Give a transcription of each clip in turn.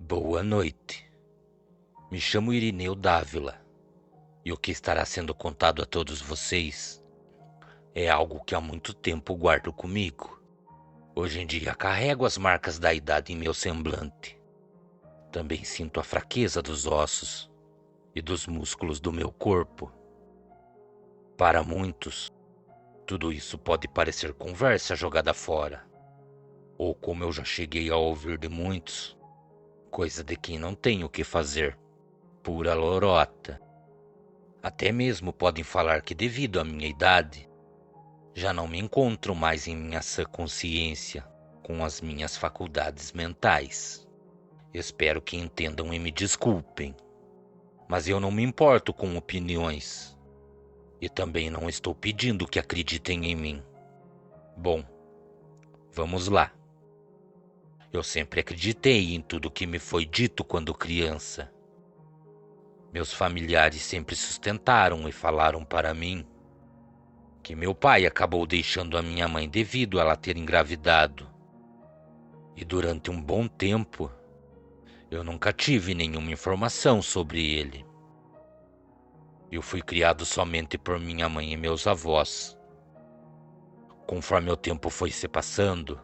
Boa noite. Me chamo Irineu Dávila e o que estará sendo contado a todos vocês é algo que há muito tempo guardo comigo. Hoje em dia carrego as marcas da idade em meu semblante. Também sinto a fraqueza dos ossos e dos músculos do meu corpo. Para muitos, tudo isso pode parecer conversa jogada fora, ou como eu já cheguei a ouvir de muitos, coisa de quem não tem o que fazer, pura lorota. Até mesmo podem falar que, devido à minha idade, já não me encontro mais em minha sã consciência com as minhas faculdades mentais. Espero que entendam e me desculpem, mas eu não me importo com opiniões e também não estou pedindo que acreditem em mim. Bom, vamos lá. Eu sempre acreditei em tudo que me foi dito quando criança. Meus familiares sempre sustentaram e falaram para mim que meu pai acabou deixando a minha mãe devido a ela ter engravidado. E durante um bom tempo, eu nunca tive nenhuma informação sobre ele. Eu fui criado somente por minha mãe e meus avós. Conforme o tempo foi se passando,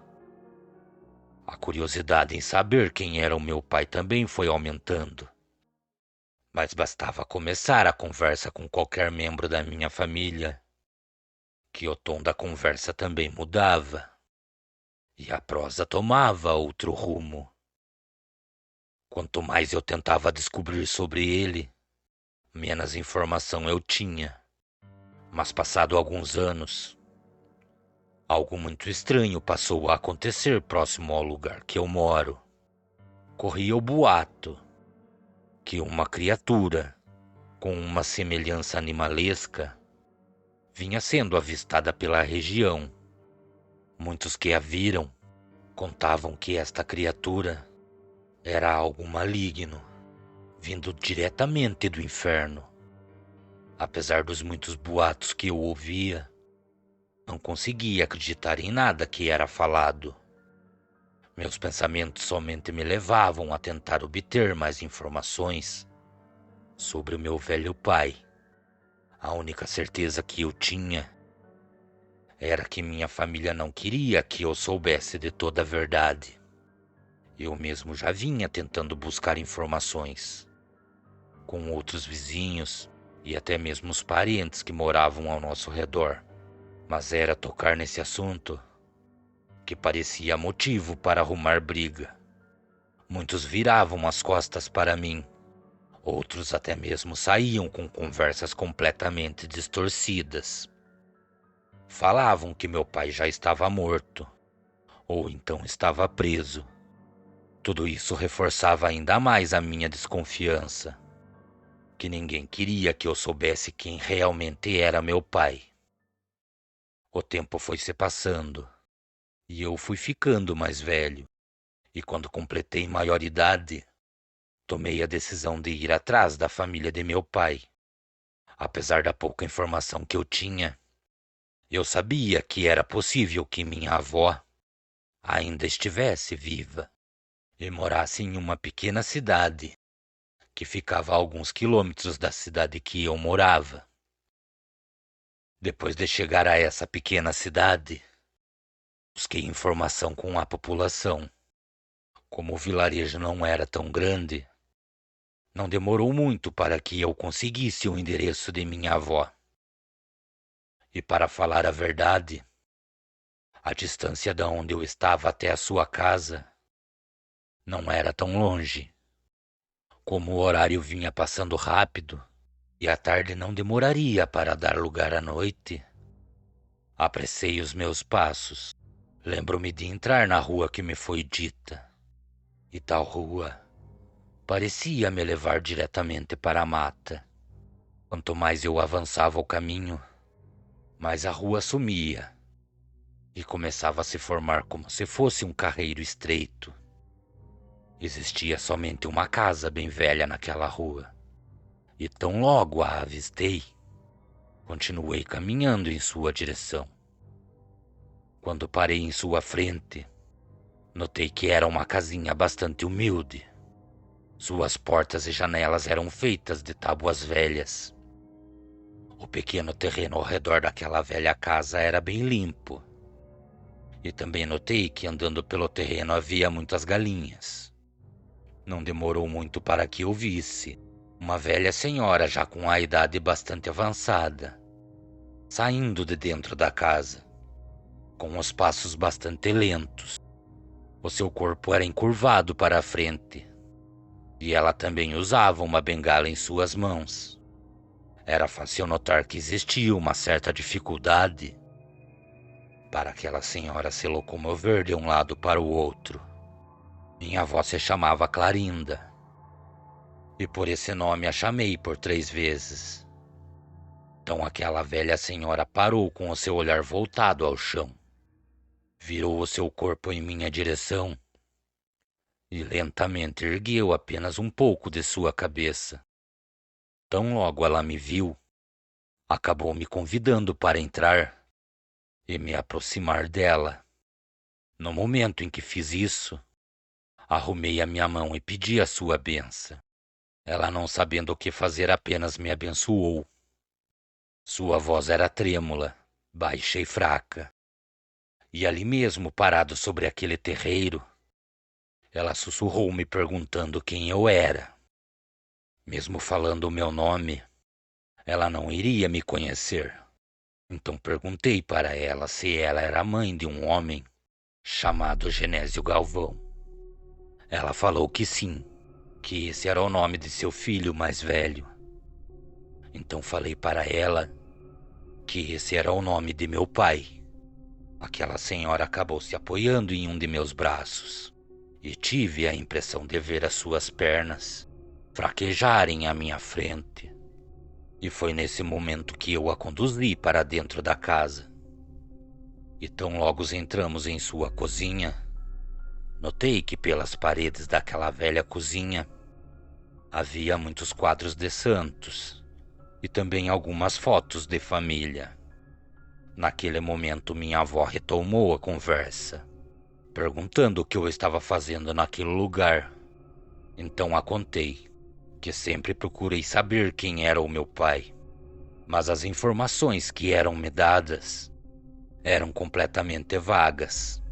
a curiosidade em saber quem era o meu pai também foi aumentando. Mas bastava começar a conversa com qualquer membro da minha família, que o tom da conversa também mudava, e a prosa tomava outro rumo. Quanto mais eu tentava descobrir sobre ele, menos informação eu tinha. Mas passado alguns anos, algo muito estranho passou a acontecer próximo ao lugar que eu moro. Corria o boato que uma criatura com uma semelhança animalesca vinha sendo avistada pela região. Muitos que a viram contavam que esta criatura era algo maligno, vindo diretamente do inferno. Apesar dos muitos boatos que eu ouvia, não conseguia acreditar em nada que era falado. Meus pensamentos somente me levavam a tentar obter mais informações sobre o meu velho pai. A única certeza que eu tinha era que minha família não queria que eu soubesse de toda a verdade. Eu mesmo já vinha tentando buscar informações com outros vizinhos e até mesmo os parentes que moravam ao nosso redor. Mas era tocar nesse assunto que parecia motivo para arrumar briga. Muitos viravam as costas para mim, outros até mesmo saíam com conversas completamente distorcidas. Falavam que meu pai já estava morto, ou então estava preso. Tudo isso reforçava ainda mais a minha desconfiança, que ninguém queria que eu soubesse quem realmente era meu pai. O tempo foi se passando, e eu fui ficando mais velho, e quando completei maioridade, tomei a decisão de ir atrás da família de meu pai. Apesar da pouca informação que eu tinha, eu sabia que era possível que minha avó ainda estivesse viva e morasse em uma pequena cidade que ficava a alguns quilômetros da cidade que eu morava. Depois de chegar a essa pequena cidade, busquei informação com a população. Como o vilarejo não era tão grande, não demorou muito para que eu conseguisse o endereço de minha avó. E para falar a verdade, a distância de onde eu estava até a sua casa não era tão longe. Como o horário vinha passando rápido e a tarde não demoraria para dar lugar à noite, apressei os meus passos. Lembro-me de entrar na rua que me foi dita, e tal rua parecia me levar diretamente para a mata. Quanto mais eu avançava o caminho, mais a rua sumia e começava a se formar como se fosse um carreiro estreito. Existia somente uma casa bem velha naquela rua, e tão logo a avistei, continuei caminhando em sua direção. Quando parei em sua frente, notei que era uma casinha bastante humilde. Suas portas e janelas eram feitas de tábuas velhas. O pequeno terreno ao redor daquela velha casa era bem limpo. E também notei que andando pelo terreno havia muitas galinhas. Não demorou muito para que eu visse uma velha senhora já com a idade bastante avançada, saindo de dentro da casa, com os passos bastante lentos. O seu corpo era encurvado para a frente, e ela também usava uma bengala em suas mãos. Era fácil notar que existia uma certa dificuldade para aquela senhora se locomover de um lado para o outro. Minha avó se chamava Clarinda, e por esse nome a chamei por 3 vezes. Então aquela velha senhora parou com o seu olhar voltado ao chão, virou o seu corpo em minha direção e lentamente ergueu apenas um pouco de sua cabeça. Tão logo ela me viu, acabou me convidando para entrar e me aproximar dela. No momento em que fiz isso, arrumei a minha mão e pedi a sua bênção. Ela, não sabendo o que fazer, apenas me abençoou. Sua voz era trêmula, baixa e fraca. E ali mesmo, parado sobre aquele terreiro, ela sussurrou me perguntando quem eu era. Mesmo falando o meu nome, ela não iria me conhecer. Então perguntei para ela se ela era mãe de um homem chamado Genésio Galvão. Ela falou que sim, que esse era o nome de seu filho mais velho. Então falei para ela que esse era o nome de meu pai. Aquela senhora acabou se apoiando em um de meus braços e tive a impressão de ver as suas pernas fraquejarem à minha frente. E foi nesse momento que eu a conduzi para dentro da casa. E tão logo entramos em sua cozinha, notei que pelas paredes daquela velha cozinha havia muitos quadros de santos e também algumas fotos de família. Naquele momento minha avó retomou a conversa, perguntando o que eu estava fazendo naquele lugar. Então a contei que sempre procurei saber quem era o meu pai, mas as informações que eram me dadas eram completamente vagas.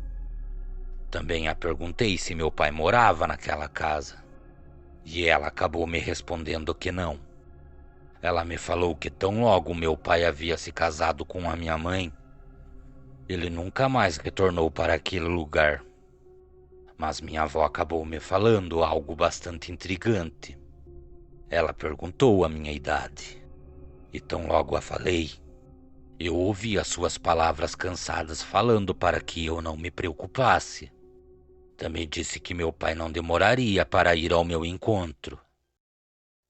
Também a perguntei se meu pai morava naquela casa, e ela acabou me respondendo que não. Ela me falou que tão logo meu pai havia se casado com a minha mãe, ele nunca mais retornou para aquele lugar. Mas minha avó acabou me falando algo bastante intrigante. Ela perguntou a minha idade, e tão logo a falei, eu ouvi as suas palavras cansadas falando para que eu não me preocupasse. Também disse que meu pai não demoraria para ir ao meu encontro.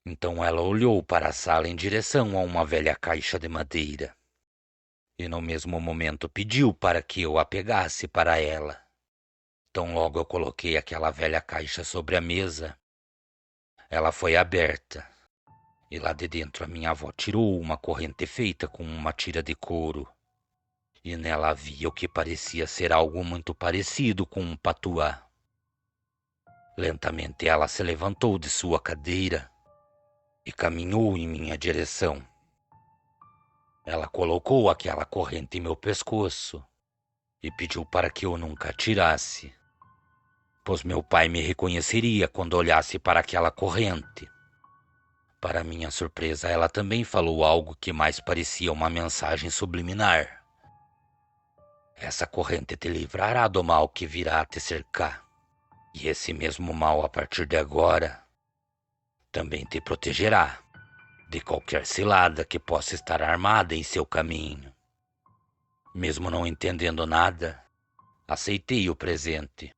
Então ela olhou para a sala em direção a uma velha caixa de madeira. E no mesmo momento pediu para que eu a pegasse para ela. Tão logo eu coloquei aquela velha caixa sobre a mesa, ela foi aberta. E lá de dentro a minha avó tirou uma corrente feita com uma tira de couro. E nela havia o que parecia ser algo muito parecido com um patuá. Lentamente ela se levantou de sua cadeira e caminhou em minha direção. Ela colocou aquela corrente em meu pescoço e pediu para que eu nunca a tirasse, pois meu pai me reconheceria quando olhasse para aquela corrente. Para minha surpresa, ela também falou algo que mais parecia uma mensagem subliminar. Essa corrente te livrará do mal que virá a te cercar. E esse mesmo mal, a partir de agora, também te protegerá de qualquer cilada que possa estar armada em seu caminho. Mesmo não entendendo nada, aceitei o presente.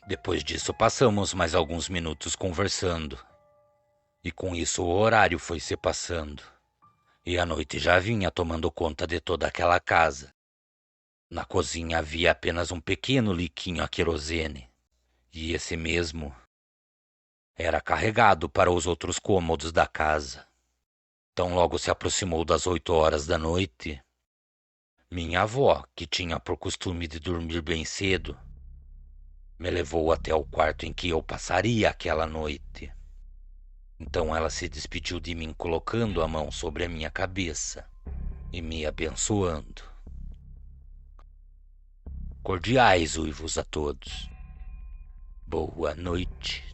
Depois disso, passamos mais alguns minutos conversando. E com isso o horário foi se passando. E a noite já vinha tomando conta de toda aquela casa. Na cozinha havia apenas um pequeno liquinho a querosene. E esse mesmo era carregado para os outros cômodos da casa. Tão logo se aproximou das 8 horas da noite, minha avó, que tinha por costume de dormir bem cedo, me levou até o quarto em que eu passaria aquela noite. Então ela se despediu de mim colocando a mão sobre a minha cabeça e me abençoando. Cordiais uivos a todos. Boa noite.